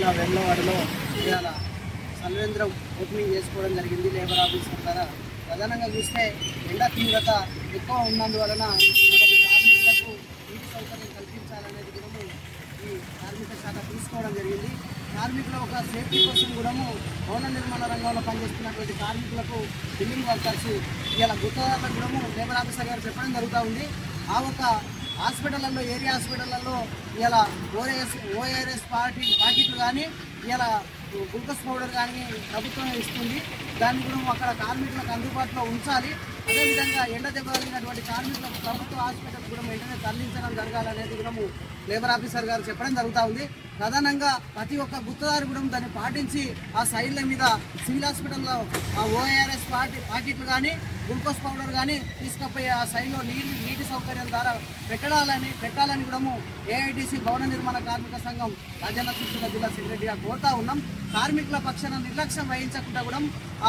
జిల్లా వెమ్లవాడలో ఇవాళ సల్వేంద్రం ఓపెనింగ్ చేసుకోవడం జరిగింది లేబర్ ఆఫీసర్ ద్వారా. ప్రధానంగా చూస్తే ఎండ తీవ్రత ఎక్కువ ఉన్నందువలన కార్మికులకు నీటి సౌకర్యం కల్పించాలనేది కూడా ఈ కార్మిక శాఖ తీసుకోవడం జరిగింది. కార్మికుల ఒక సేఫ్టీ కోసం కూడా భవన నిర్మాణ రంగంలో పనిచేస్తున్నటువంటి కార్మికులకు బిల్డింగ్ వర్కర్స్ ఇలా గుత్తదారులకు కూడా లేబర్ ఆఫీసర్ గారు చెప్పడం జరుగుతూ ఉంది. ఆ ఒక హాస్పిటళ్లలో ఏరియా హాస్పిటళ్లలో ఇలా ఓఆర్ఎస్ ప్యాకెట్లు కానీ ఇలా గ్లూకోజ్ పౌడర్ కానీ ప్రభుత్వం ఇస్తుంది. దాన్ని కూడా అక్కడ కార్మికులకు అందుబాటులో ఉంచాలి. అదేవిధంగా ఎండ దెబ్బ కలిగినటువంటి కార్మికులకు ప్రభుత్వ హాస్పిటల్ కూడా వెంటనే తరలించడం జరగాలనేది కూడా లేబర్ ఆఫీసర్ గారు చెప్పడం జరుగుతూ ఉంది. ప్రధానంగా ప్రతి ఒక్క గుత్తదారు కూడా దాన్ని పాటించి ఆ సైడ్ల మీద సివిల్ హాస్పిటల్లో ఆ ఓఆర్ఎస్ ప్యాకెట్లు కానీ గ్లూకోజ్ పౌడర్ కానీ తీసుకుపోయి ఆ సైడ్లో నీటి సౌకర్యం ద్వారా పెట్టాలని కూడా ఏఐటీసీ భవన నిర్మాణ కార్మిక సంఘం రాజన్న సిరిసిల్ల జిల్లా సెక్రటరీగా కోరుతా ఉన్నాం. కార్మికుల పక్షాన నిర్లక్ష్యం వహించకుండా కూడా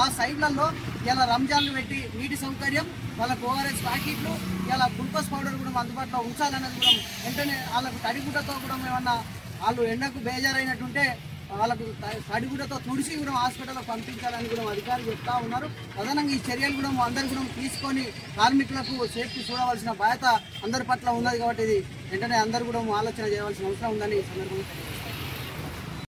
ఆ సైడ్లలో ఇలా రంజాన్లు పెట్టి నీటి సౌకర్యం వాళ్ళకు ఓఆర్ఎస్ ప్యాకెట్లు ఇలా గ్లూకోజ్ పౌడర్ కూడా అందుబాటులో ఉంచాలనేది కూడా వెంటనే వాళ్ళకు తడిగుడ్డతో కూడా ఏమన్నా వాళ్ళు ఎండకు బేజారైనట్టుంటే వాళ్ళకు తడిగుడ్డతో తుడిసి కూడా హాస్పిటల్లో పంపించాలని కూడా అధికారులు చెప్తా ఉన్నారు. ప్రధానంగా ఈ చర్యలు కూడా అందరు కూడా తీసుకొని కార్మికులకు సేఫ్టీ చూడవలసిన బాధ్యత అందరి పట్ల ఉన్నది. కాబట్టి ఇది వెంటనే అందరూ కూడా ఆలోచన చేయవలసిన అవసరం ఉందని సందర్భంగా